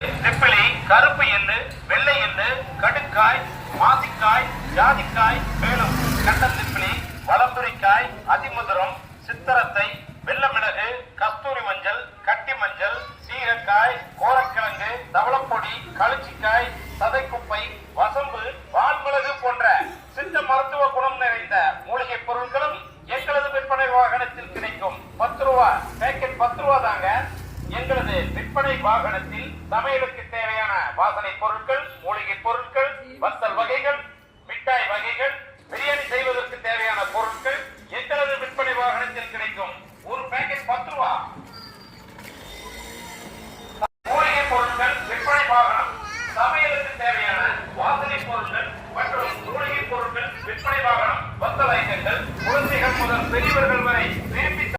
திப்பிலி, கருப்பு எள்ளு, வெள்ளை எள்ளு, கடுக்காய், மாசிக்காய், ஜாதிக்காய், மேலும் கண்டந்திப்பிலி, வளம்புரிக்காய், அதிமதுரம், சித்தரத்தை, வெள்ள மிளகு, கஸ்தூரி மஞ்சள், கட்டி மஞ்சள், சீரக்காய், கோரக்கிழங்கு, தவளப்பொடி, களிச்சிக்காய், சதைக்குப்பை, வசம்பு, வால்மிளகு போன்ற சித்த மருத்துவ குணம் நிறைந்த மூலிகை பொருட்களும் எங்களது விற்பனை வாகனத்தில் கிடைக்கும். 10 ரூபா பேக்கெட், 10 ரூபா தாங்க. எங்களது விற்பனை வாகனத்தில் சமையலுக்கு தேவையான வாசனை பொருட்கள், மூலிகை பொருட்கள், வத்தல்